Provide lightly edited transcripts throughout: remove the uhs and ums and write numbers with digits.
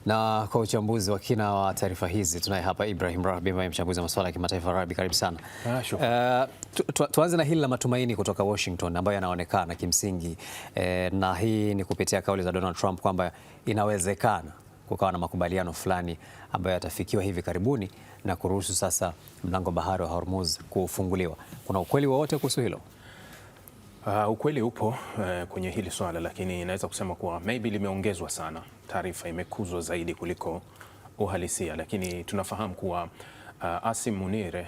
Na kwa uchambuzi wa kina wa taarifa hizi tunaye hapa Ibrahim Rahbi, mchambuzi wa masuala ya kimataifa. Rahbi, karibu sana. Tuanze na hili la matumaini kutoka Washington ambayo yanaonekana kimsingi, na hii ni kupitia kauli za Donald Trump kwamba inawezekana kukawa na makubaliano fulani ambayo yatafikiwa hivi karibuni na kuruhusu sasa mlango bahari wa Hormuz kufunguliwa. Kuna ukweli wowote kuhusu hilo? Ukweli upo kwenye hili swala, lakini naweza kusema kuwa maybe limeongezwa sana, taarifa imekuzwa zaidi kuliko uhalisia. Lakini tunafahamu kuwa Asim Munir,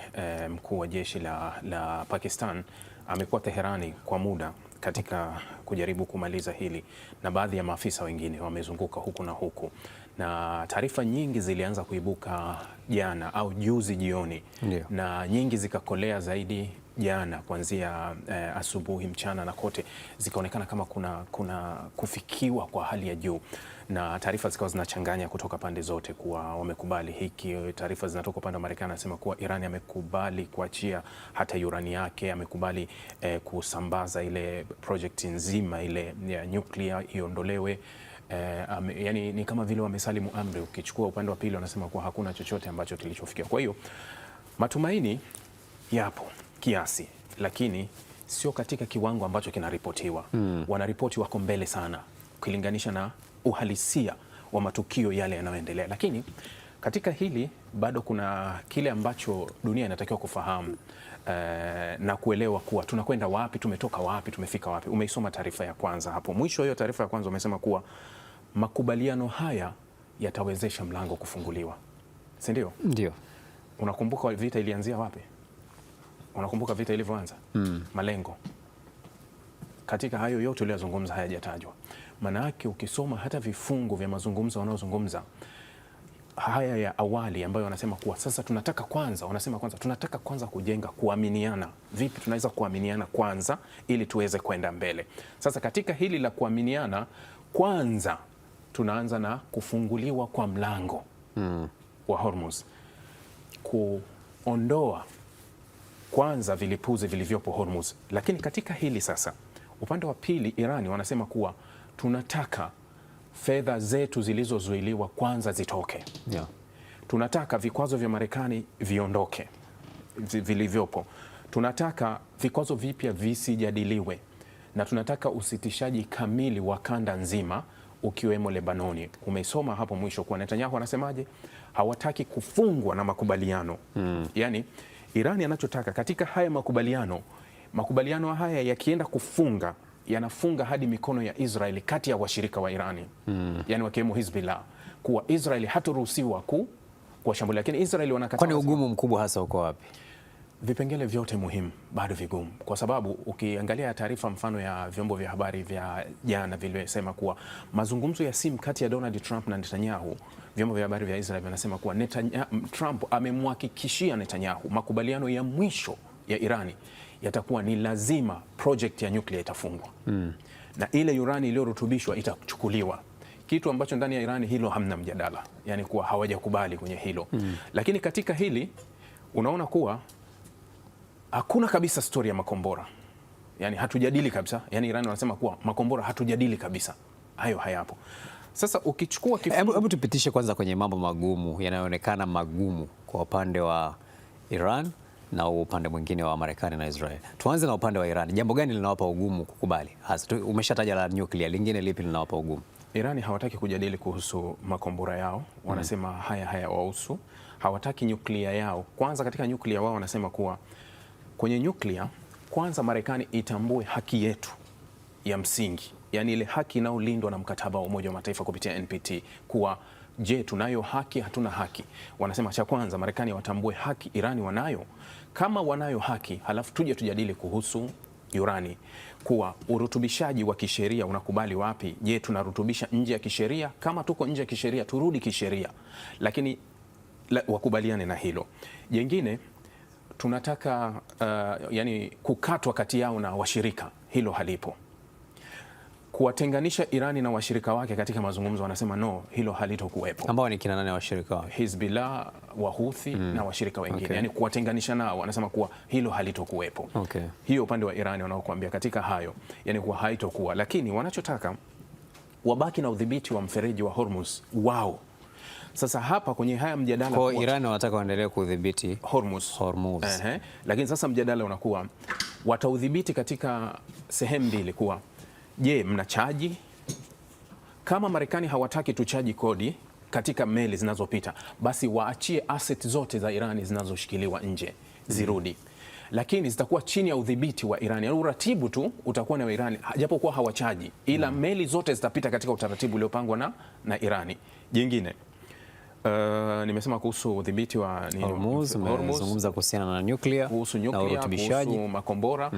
mkuu wa jeshi la Pakistan, amekuwa Teherani kwa muda katika kujaribu kumaliza hili, na baadhi ya maafisa wengine wamezunguka huku na huku, na taarifa nyingi zilianza kuibuka jana au juzi jioni. Ndiyo. Na nyingi zikakolea zaidi jana kuanzia asubuhi, mchana na kote zikaonekana kama kuna kufikiwa kwa hali ya juu, na taarifa zikawa zinachanganya kutoka pande zote kuwa wamekubali hiki. Taarifa zinatoka upande wa Marekani anasema kuwa Iran amekubali kuachia hata urani yake, amekubali kusambaza ile project nzima ile ya nyuklia iondolewe. Yani ni kama vile wamesalimu amri. Ukichukua upande wa pili wanasema kuwa hakuna chochote ambacho kilichofikia. Kwa hiyo matumaini yapo kiasi, lakini sio katika kiwango ambacho kinaripotiwa. Wanaripoti wako mbele sana ukilinganisha na uhalisia wa matukio yale yanayoendelea, lakini katika hili bado kuna kile ambacho dunia inatakiwa kufahamu na kuelewa kuwa tunakwenda wapi, tumetoka wapi, tumefika wapi. Umeisoma taarifa ya kwanza hapo mwisho. Hiyo taarifa ya kwanza umesema kuwa makubaliano haya yatawezesha mlango kufunguliwa, si ndio? Ndio. Unakumbuka vita ilianzia wapi? Unakumbuka vita ilivyoanza? Malengo katika hayo yote uliyozungumza hayajatajwa. Maana yake ukisoma hata vifungu vya mazungumzo wanaozungumza haya ya awali ambayo wanasema kuwa sasa tunataka kwanza, wanasema kwanza tunataka kwanza kujenga kuaminiana. Vipi tunaweza kuaminiana kwanza ili tuweze kwenda mbele? Sasa katika hili la kuaminiana kwanza tunaanza na kufunguliwa kwa mlango wa Hormuz, kuondoa kwanza vilipuzi vilivyopo Hormuz. Lakini katika hili sasa, upande wa pili Irani wanasema kuwa tunataka fedha zetu zilizozuiliwa kwanza zitoke. Yeah. Tunataka vikwazo vya Marekani viondoke vilivyopo. Tunataka vikwazo vipya visijadiliwe, na tunataka usitishaji kamili wa kanda nzima ukiwemo Lebanoni. Umesoma hapo mwisho kuwa Netanyahu anasemaje? Hawataki kufungwa na makubaliano. Yani Irani anachotaka katika haya makubaliano haya yakienda kufunga, yanafunga hadi mikono ya Israeli kati ya washirika wa Irani, yani wakiwemo Hizbullah, kuwa Israeli hataruhusiwa kuwashambulia. Lakini Israeli wanakataa. Kwani ugumu mkubwa hasa uko wapi? Vipengele vyote muhimu bado vigumu, kwa sababu ukiangalia taarifa mfano ya vyombo vya habari vya jana vilisema kuwa mazungumzo ya simu kati ya Donald Trump na Netanyahu, vyombo vya habari vya Israel vinasema kuwa Trump amemhakikishia Netanyahu makubaliano ya mwisho ya Irani yatakuwa ni lazima project ya nyuklia itafungwa, na ile urani iliyorutubishwa itachukuliwa, kitu ambacho ndani ya Irani hilo hamna mjadala, yani kuwa hawajakubali kwenye hilo. Lakini katika hili unaona kuwa hakuna kabisa story ya makombora, yani hatujadili kabisa. Yani Irani wanasema kuwa makombora hatujadili kabisa, hayo hayapo. Sasa ukichukua hebu tupitishe kwanza kwenye mambo magumu yanayoonekana magumu kwa upande wa Iran na upande mwingine wa Marekani na Israel. Tuanze na upande wa Iran. Jambo gani linawapa ugumu kukubali? Hasa umeshataja la nyuklia, lingine lipi linawapa ugumu? Irani hawataki kujadili kuhusu makombora yao, wanasema haya wahusu. Hawataki nyuklia yao. Kwanza katika nyuklia wao wanasema kuwa kwenye nyuklia kwanza Marekani itambue haki yetu ya msingi, yani ile haki inayolindwa na mkataba wa Umoja wa Mataifa kupitia NPT, kuwa je, tunayo haki, hatuna haki? Wanasema cha kwanza Marekani watambue haki Irani wanayo. Kama wanayo haki, halafu tuje tujadili kuhusu urani, kuwa urutubishaji wa kisheria unakubali wapi? Je, tunarutubisha nje ya kisheria? Kama tuko nje ya kisheria turudi kisheria, lakini wakubaliane na hilo. Jengine tunataka yani kukatwa kati yao na washirika, hilo halipo. Kuwatenganisha Irani na washirika wake katika mazungumzo wanasema no, hilo halitokuwepo. Ambao ni kina nani washirika wake? Hizbullah, Wahuthi na washirika wengine. Yani kuwatenganisha nao wanasema kuwa hilo halitokuwepo. Hiyo upande wa Irani wanaokuambia katika hayo, yani kuwa haitokuwa, lakini wanachotaka wabaki na udhibiti wa mfereji wa Hormuz wao Sasa hapa kwenye haya mjadala kwa Iran wanataka waendelee kudhibiti Hormuz. Lakini sasa mjadala unakuwa wataudhibiti katika sehemu mbili, kuwa je, mnachaji? Kama Marekani hawataki tuchaji kodi katika meli zinazopita, basi waachie asset zote za Irani zinazoshikiliwa nje zirudi, lakini zitakuwa chini ya udhibiti wa Irani. Yaani uratibu tu utakuwa na Irani, japokuwa hawachaji, ila meli zote zitapita katika utaratibu uliopangwa na Irani. Jingine nimesema kuhusu udhibiti wa Hormuz, nimezungumza kuhusiana na nuclear, kuhusu makombora,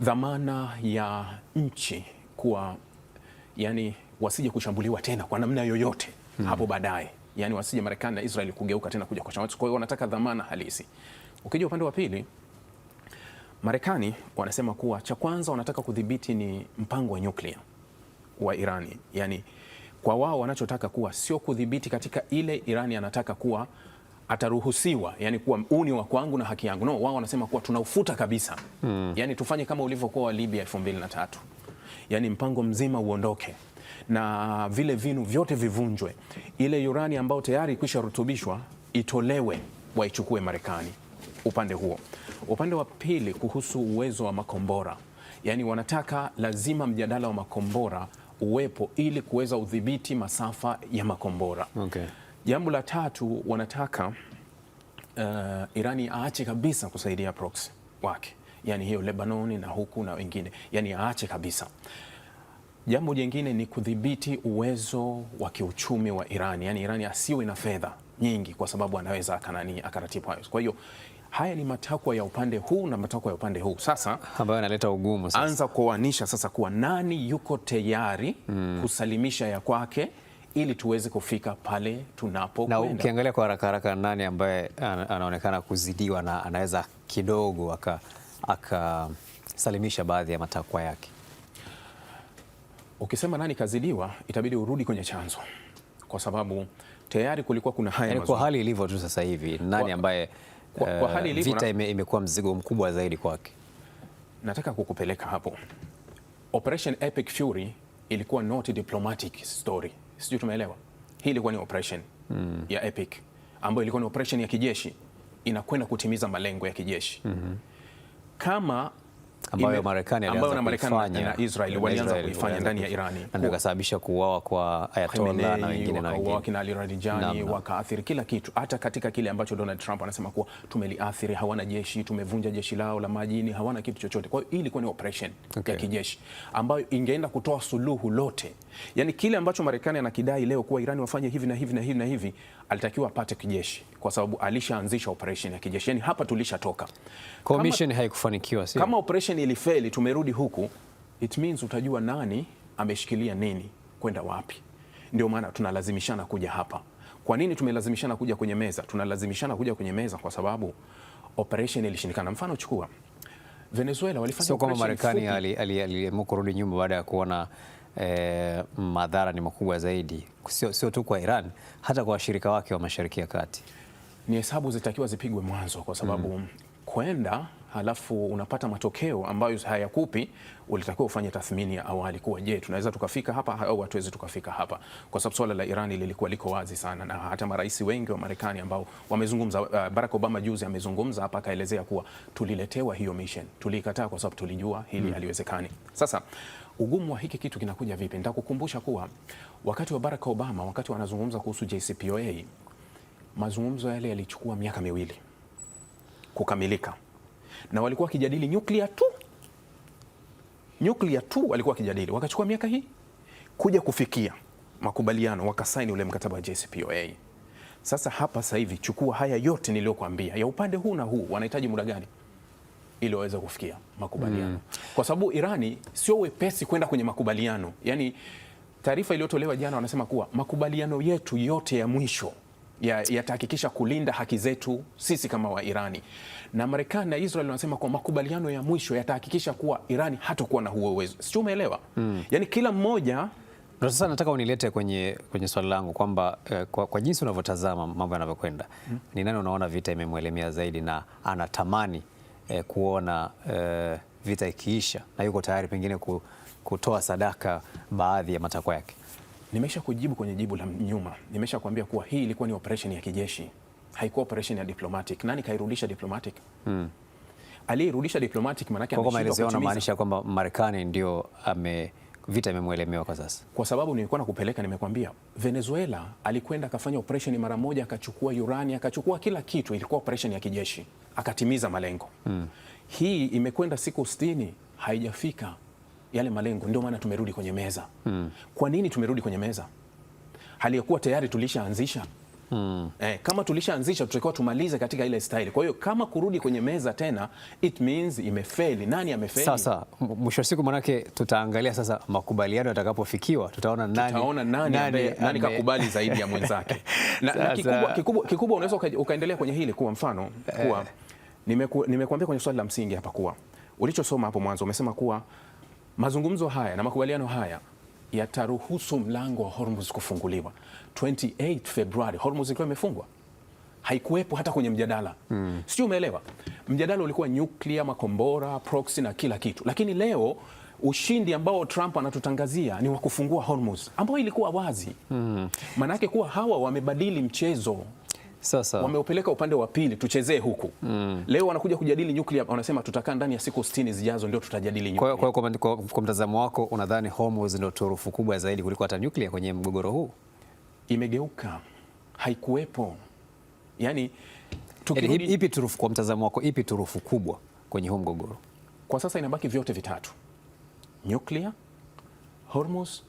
dhamana ya nchi kuwa yani wasije kushambuliwa tena kwa namna yoyote hapo baadaye, yani wasije Marekani na Israel kugeuka tena kuja kwa shambulizi. Kwa hiyo wanataka dhamana halisi. Ukija upande wa pili, Marekani wanasema kuwa cha kwanza wanataka kudhibiti ni mpango wa nyuklia wa Irani. Yani kwa wao wanachotaka kuwa sio kudhibiti katika ile Irani anataka kuwa ataruhusiwa, yani kuwa uni wa kwangu na haki yangu. No, wao wanasema kuwa tunaufuta kabisa. Yani tufanye kama ulivyokuwa wa Libya 2003. Yani mpango mzima uondoke na vile vinu vyote vivunjwe. Ile urani ambayo tayari kwisha rutubishwa itolewe, waichukue Marekani upande huo. Upande wa pili kuhusu uwezo wa makombora, yani wanataka lazima mjadala wa makombora uwepo ili kuweza udhibiti masafa ya makombora. Jambo la tatu, wanataka Irani aache kabisa kusaidia proxy wake, yani hiyo Lebanoni na huku na wengine, yani aache kabisa. Jambo jingine ni kudhibiti uwezo wa kiuchumi wa Irani, yani Irani asiwe na fedha nyingi kwa sababu anaweza akaratibu hayo. Kwa hiyo haya ni matakwa ya upande huu na matakwa ya upande huu. Sasa ambayo yanaleta ugumu sasa. Anza kuoanisha sasa kuwa nani yuko tayari kusalimisha ya kwake ili tuweze kufika pale tunapokwenda. Na ukiangalia kwa haraka haraka, nani ambaye anaonekana kuzidiwa na anaweza kidogo akasalimisha baadhi ya matakwa yake? Ukisema nani kazidiwa, itabidi urudi kwenye chanzo, kwa sababu tayari kulikuwa kuna haya yani kwa hali ilivyo tu sasa hivi, nani ambaye kwa hali ilivyo vita imekuwa mzigo mkubwa zaidi kwake? Nataka kukupeleka hapo. Operation Epic Fury ilikuwa not diplomatic story, sijui tumeelewa. Hii ilikuwa ni operation ya Epic ambayo ilikuwa ni operation ya kijeshi, inakwenda kutimiza malengo ya kijeshi kama ambayo Marekani na Israel walianza kuifanya ndani ya Irani, ndio kasababisha kuuawa kwa Ayatollah na wengine na wengine, wakina Ali Radijani, wakaathiri kila kitu, hata katika kile ambacho Donald Trump anasema kuwa tumeliathiri, hawana jeshi, tumevunja jeshi lao la majini, hawana kitu chochote. Kwa hiyo hii ilikuwa ni operation ya kijeshi ambayo ingeenda kutoa suluhu lote. Yani kile ambacho Marekani anakidai leo kuwa Irani wafanye hivi na hivi na hivi na hivi, alitakiwa apate kijeshi kwa sababu alishaanzisha operation ya kijeshi. Yani hapa tulishatoka. Commission haikufanikiwa, sio? Kama operation ilifeli, tumerudi huku, it means utajua nani ameshikilia nini kwenda wapi. Ndio maana tunalazimishana kuja hapa. Kwa nini tumelazimishana kuja kwenye meza? Tunalazimishana kuja kwenye meza kwa sababu operation ilishindikana. Mfano chukua Venezuela, walifanya sio kama Marekani aliamua kurudi nyuma baada ya kuona madhara ni makubwa zaidi, sio tu kwa Iran, hata kwa washirika wake wa Mashariki ya Kati. Ni hesabu zitakiwa zipigwe mwanzo, kwa sababu kwenda halafu unapata matokeo ambayo hayakupi, ulitakiwa ufanye tathmini ya awali kuwa je, tunaweza tukafika hapa au hatuwezi tukafika hapa, kwa sababu swala la Irani lilikuwa liko wazi sana, na hata marais wengi wa Marekani ambao wamezungumza, Barack Obama juzi amezungumza hapa akaelezea kuwa tuliletewa hiyo mission, tulikataa kwa sababu tulijua hili haliwezekani. Sasa ugumu wa hiki kitu kinakuja vipi? Nitakukumbusha kuwa wakati wa Barack Obama, wakati wanazungumza kuhusu JCPOA, mazungumzo yale yalichukua miaka 2 kukamilika, na walikuwa wakijadili nyuklia tu walikuwa wakijadili, wakachukua miaka hii kuja kufikia makubaliano, wakasaini ule mkataba wa JCPOA. Sasa hapa sasa hivi chukua haya yote niliyokuambia ya upande huu na huu, wanahitaji muda gani ili waweze kufikia makubaliano? Kwa sababu Irani sio wepesi kwenda kwenye makubaliano. Yani taarifa iliyotolewa jana wanasema kuwa makubaliano yetu yote ya mwisho yatahakikisha kulinda haki zetu sisi kama wa Irani, na Marekani na Israel wanasema kwa makubaliano ya mwisho yatahakikisha kuwa Irani hatakuwa na huo uwezo. Sio, umeelewa? Yani kila mmoja. Ndio sasa nataka unilete kwenye swali langu kwamba kwa jinsi unavyotazama mambo yanavyokwenda, ni nani unaona vita imemwelemea zaidi na anatamani kuona vita ikiisha na yuko tayari pengine kutoa sadaka baadhi ya matakwa yake? Nimesha kujibu kwenye jibu la nyuma. Nimesha kuambia kuwa hii ilikuwa ni operation ya kijeshi, haikuwa operation ya diplomatic. Nani kairudisha diplomatic? Aliyerudisha diplomatic maana yake anamaanisha kwamba Marekani ndio vita imemwelemewa kwa sasa. Kwa sababu nilikuwa nakupeleka, nimekwambia Venezuela alikwenda akafanya operation mara moja, akachukua urani, akachukua kila kitu, ilikuwa operation ya kijeshi, akatimiza malengo. Hii imekwenda siku 60 haijafika yale malengo, ndio maana tumerudi kwenye meza. Kwa nini tumerudi kwenye meza? Hali ya kuwa tayari tulishaanzisha. Kama tulishaanzisha tutakuwa tumalize katika ile style. Kwa hiyo kama kurudi kwenye meza tena, it means imefeli. Nani amefeli? Sasa mwisho wa siku manake tutaangalia sasa makubaliano yatakapofikiwa, tutaona nani kakubali zaidi ya mwenzake. na kikubwa unaweza ukaendelea kwenye hili kuwa mfano kuwa nimekuambia kwenye swali la msingi hapa kuwa ulichosoma hapo mwanzo umesema kuwa mazungumzo haya na makubaliano haya yataruhusu mlango wa Hormuz kufunguliwa. 28 Februari Hormuz ilikuwa imefungwa, haikuwepo hata kwenye mjadala. Sio, umeelewa? Mjadala ulikuwa nyuklia, makombora, proxy na kila kitu, lakini leo ushindi ambao Trump anatutangazia ni wa kufungua Hormuz, ambao ilikuwa wazi. Manake kuwa hawa wamebadili mchezo. Sasa wameupeleka upande wa pili, tuchezee huku. Leo wanakuja kujadili nyuklia, wanasema tutakaa ndani ya siku 60 zijazo ndio tutajadili nyuklia. Kwa mtazamo wako unadhani Hormuz ndio turufu kubwa zaidi kuliko hata nyuklia kwenye mgogoro huu? Imegeuka, haikuwepo. Yani ipi turufu kwa mtazamo wako, ipi turufu kubwa kwenye huu mgogoro? Kwa sasa inabaki vyote vitatu: nyuklia, Hormuz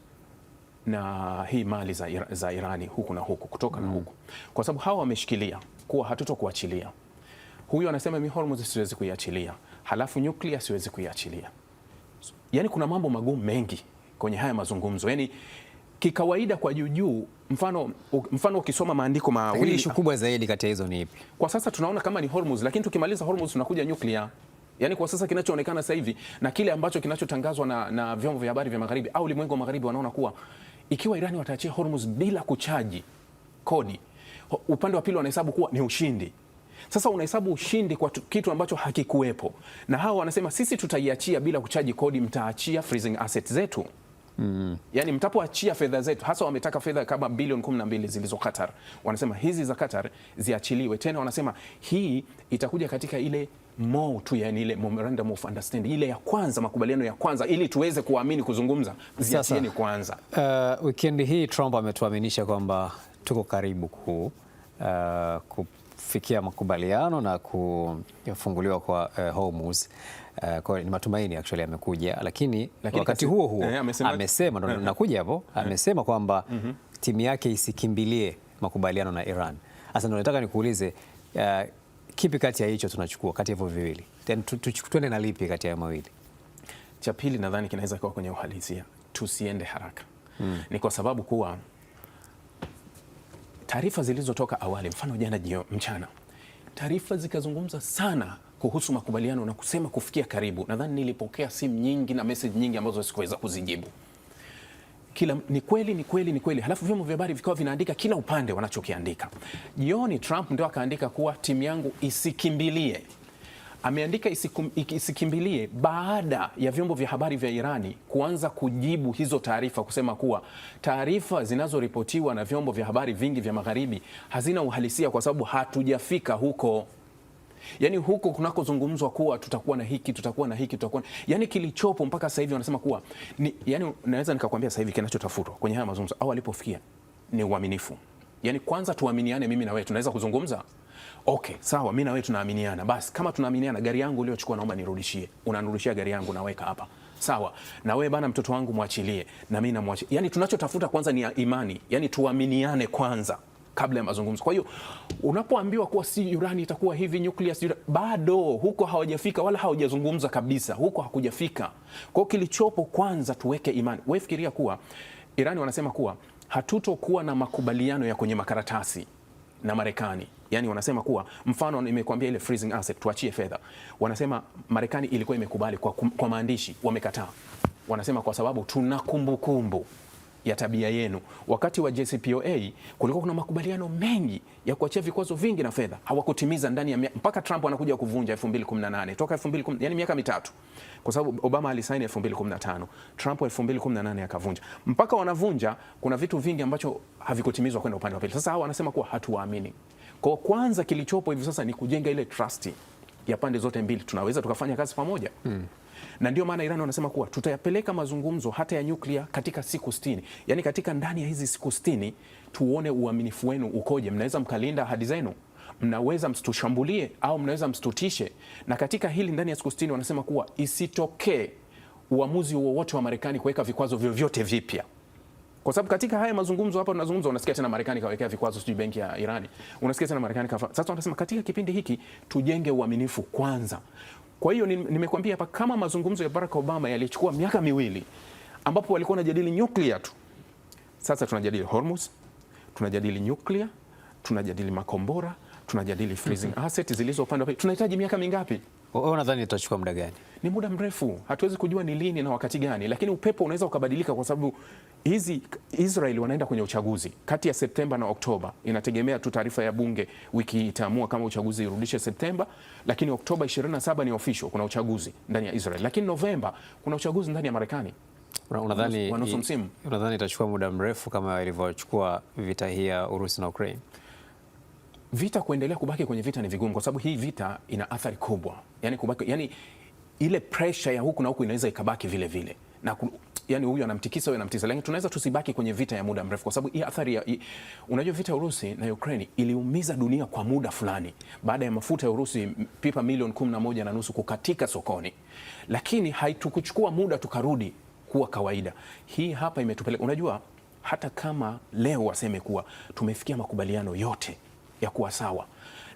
na hii mali za Irani huku na huku, kutoka na huku, kwa sababu hawa wameshikilia kuwa hatutokuachilia. Huyu anasema mimi Hormuz siwezi kuiachilia, halafu nyuklia siwezi kuiachilia. Yani kuna mambo magumu mengi kwenye haya mazungumzo. Yani kikawaida kwa juu, mfano ukisoma maandiko mawili, issue kubwa zaidi kati ya hizo ni ipi? Kwa sasa tunaona kama ni Hormuz, lakini tukimaliza Hormuz tunakuja nyuklia. Yani kwa sasa kinachoonekana sasa hivi na kile ambacho kinachotangazwa na vyombo vya habari vya magharibi au ulimwengu wa magharibi, wanaona kuwa ikiwa Irani wataachia Hormuz bila kuchaji kodi, upande wa pili wanahesabu kuwa ni ushindi. Sasa unahesabu ushindi kwa kitu ambacho hakikuwepo, na hawa wanasema sisi tutaiachia bila kuchaji kodi, mtaachia freezing assets zetu. Yani mtapoachia fedha zetu, hasa wametaka fedha kama bilioni 12 zilizo Qatar. Wanasema hizi za Qatar ziachiliwe. Tena wanasema hii itakuja katika ile tu, yani ile memorandum of understanding ile ya kwanza, makubaliano ya kwanza, ili tuweze kuamini kuzungumza, ziachieni kwanza. Weekend hii Trump ametuaminisha kwamba tuko karibu kufikia makubaliano na kufunguliwa kwa Hormuz. Kwa ni matumaini actually amekuja, lakini wakati huo amesema ndo nakuja hapo, amesema kwamba timu yake isikimbilie makubaliano na Iran. Sasa ndo nataka nikuulize, kipi kati ya hicho tunachukua kati ya hivyo viwili? Tuende na lipi kati ya mawili? Cha pili nadhani kinaweza kuwa kwenye uhalisia, tusiende haraka. Ni kwa sababu kuwa taarifa zilizotoka awali, mfano jana mchana, taarifa zikazungumza sana kuhusu makubaliano na kusema kufikia karibu. Nadhani nilipokea simu nyingi na message nyingi ambazo sikuweza kuzijibu. Ni kweli. Halafu vyombo vya habari vikawa vinaandika kila upande wanachokiandika. Jioni Trump ndio akaandika kuwa timu yangu isikimbilie. Ameandika isikimbilie baada ya vyombo vya habari vya Irani kuanza kujibu hizo taarifa, kusema kuwa taarifa zinazoripotiwa na vyombo vya habari vingi vya magharibi hazina uhalisia kwa sababu hatujafika huko. Yani huko kunakozungumzwa kuwa tutakuwa na hiki, tutakuwa na hiki, tutakuwa yani kilichopo mpaka sasa hivi wanasema kuwa yani naweza nikakwambia sasa hivi kinachotafutwa kwenye haya mazungumzo au alipofikia ni uaminifu. Yani kwanza tuaminiane, mimi na wewe tunaweza kuzungumza. Okay, sawa, mimi na wewe tunaaminiana. Basi kama tunaaminiana, gari yangu uliochukua naomba nirudishie. Unanirudishia gari yangu, naweka hapa. Sawa. Na wewe bana, mtoto wangu mwachilie na mimi namwachilie. Yani tunachotafuta kwanza ni imani. Yani tuaminiane kwanza kabla ya mazungumzo. Kwa hiyo unapoambiwa kuwa si urani itakuwa hivi, nyuklia si, bado huko hawajafika wala hawajazungumza kabisa. Huko hakujafika. Kwa hiyo kilichopo kwanza tuweke imani. Wewe fikiria kuwa Irani wanasema kuwa hatutokuwa na makubaliano ya kwenye makaratasi na Marekani. Yani wanasema kuwa mfano nimekuambia ile freezing asset tuachie fedha. Wanasema Marekani ilikuwa imekubali kwa maandishi, wamekataa. Wanasema kwa sababu tuna kumbukumbu ya tabia yenu. Wakati wa JCPOA kulikuwa kuna makubaliano mengi ya kuachia vikwazo vingi na fedha, hawakutimiza ndani ya mpaka Trump anakuja kuvunja 2018 toka 2010, yani miaka mitatu, kwa sababu Obama alisaini 2015, Trump 2018 akavunja. Mpaka wanavunja, kuna vitu vingi ambacho havikutimizwa kwenda upande wa pili. Sasa hao wanasema kuwa hatuwaamini. Kwa kwanza kilichopo hivi sasa ni kujenga ile trust ya pande zote mbili, tunaweza tukafanya kazi pamoja. Na ndio maana Iran wanasema kuwa tutayapeleka mazungumzo hata ya nyuklia katika siku 60. Yaani katika ndani ya hizi siku 60 tuone uaminifu wenu ukoje. Mnaweza mkalinda ahadi zenu, mnaweza msitushambulie au mnaweza msitutishe. Na katika hili ndani ya siku 60 wanasema kuwa isitokee uamuzi wowote wa Marekani kuweka vikwazo vyovyote vipya. Kwa sababu katika haya mazungumzo hapa tunazungumza, unasikia tena Marekani kawekea vikwazo sijui benki ya Irani. Unasikia tena Marekani kafa. Sasa wanasema katika kipindi hiki tujenge uaminifu kwanza. Kwa hiyo nimekuambia hapa, kama mazungumzo ya Barack Obama yalichukua miaka miwili ambapo walikuwa wanajadili nyuklia tu, sasa tunajadili Hormuz, tunajadili nyuklia, tunajadili makombora, tunajadili freezing asset zilizo upande wa pili. Tunahitaji miaka mingapi? Wewe unadhani itachukua muda gani? Ni muda mrefu, hatuwezi kujua ni lini na wakati gani, lakini upepo unaweza ukabadilika, kwa sababu Israeli wanaenda kwenye uchaguzi kati ya Septemba na Oktoba. Inategemea tu taarifa ya bunge, wiki itaamua kama uchaguzi irudishe Septemba, lakini Oktoba 27 ni official, kuna uchaguzi ndani ya Israeli, lakini Novemba kuna uchaguzi ndani ya Marekani. Unadhani itachukua muda mrefu kama ilivyochukua vita hii ya Urusi na Ukraine? Vita kuendelea kubaki kwenye vita ni vigumu, kwa sababu hii vita ina athari kubwa. Yani ile pressure ya huku na huku inaweza ikabaki vile vile. Na yani huyu anamtikisa, huyu anamtikisa, lakini tunaweza tusibaki kwenye vita ya muda mrefu, kwa sababu hii athari unajua vita ya Urusi na Ukraine iliumiza dunia kwa muda fulani, baada ya mafuta ya Urusi pipa milioni 11.5 kukatika sokoni, lakini haitukuchukua muda tukarudi kuwa kawaida. Hii hapa imetupeleka, unajua hata kama leo waseme kuwa tumefikia makubaliano yote ya kuwa sawa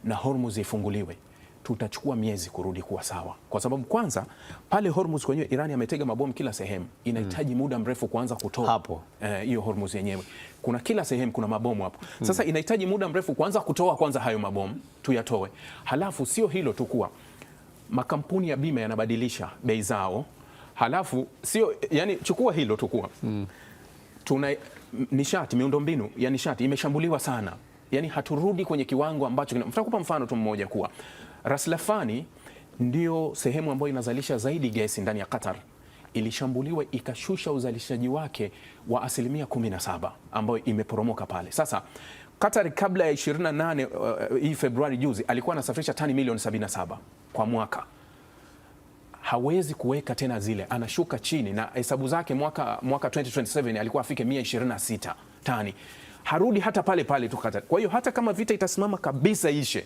na Hormuz ifunguliwe, tutachukua miezi kurudi kuwa sawa, kwa sababu kwanza pale Hormuz kwenyewe Iran ametega mabomu kila sehemu, inahitaji muda mrefu kuanza kutoa hapo hiyo Hormuz yenyewe, kuna kila sehemu kuna mabomu hapo. Sasa inahitaji muda mrefu kuanza kutoa kwanza hayo mabomu tuyatoe, halafu sio hilo tu, kuwa makampuni ya bima yanabadilisha bei zao, halafu sio yani, chukua hilo tu kuwa tuna nishati, miundombinu ya nishati imeshambuliwa sana. Yani haturudi kwenye kiwango ambacho nitakupa mfano tu mmoja, kuwa Ras Laffan ndio sehemu ambayo inazalisha zaidi gesi ndani ya Qatar, ilishambuliwa ikashusha uzalishaji wake wa 17%, ambayo imeporomoka pale. Sasa Qatar kabla ya 28 hii Februari juzi alikuwa anasafirisha tani milioni 77 kwa mwaka. Hawezi kuweka tena zile, anashuka chini, na hesabu zake mwaka 2027 alikuwa afike 126 tani. Harudi hata pale pale tu Qatar. Kwa hiyo hata kama vita itasimama kabisa ishe,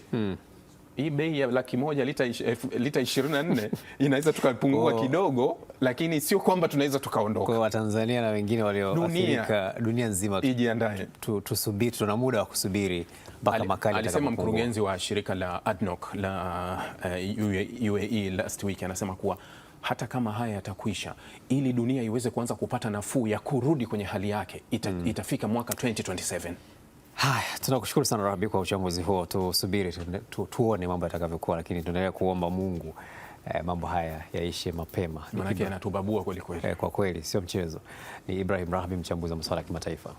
hii bei ya 100,000 lita 24 inaweza tukapungua kidogo, lakini sio kwamba tunaweza tukaondoka. Kwa Watanzania na wengine walioathirika dunia nzima, ijiandae, tusubiri, tuna muda wa kusubiri mpaka makali. Alisema mkurugenzi wa shirika la ADNOC la UAE last week, anasema kuwa hata kama haya yatakwisha, ili dunia iweze kuanza kupata nafuu ya kurudi kwenye hali yake, itafika mwaka 2027. Haya, tunakushukuru sana Rabi kwa uchambuzi huo. Tusubiri tuone mambo yatakavyokuwa, lakini tunaendelea kuomba Mungu mambo haya yaishe mapema, maana yanatubabua kweli kweli. Kwa kweli sio mchezo. Ni Ibrahim Rahbi, mchambuzi wa masuala ya kimataifa.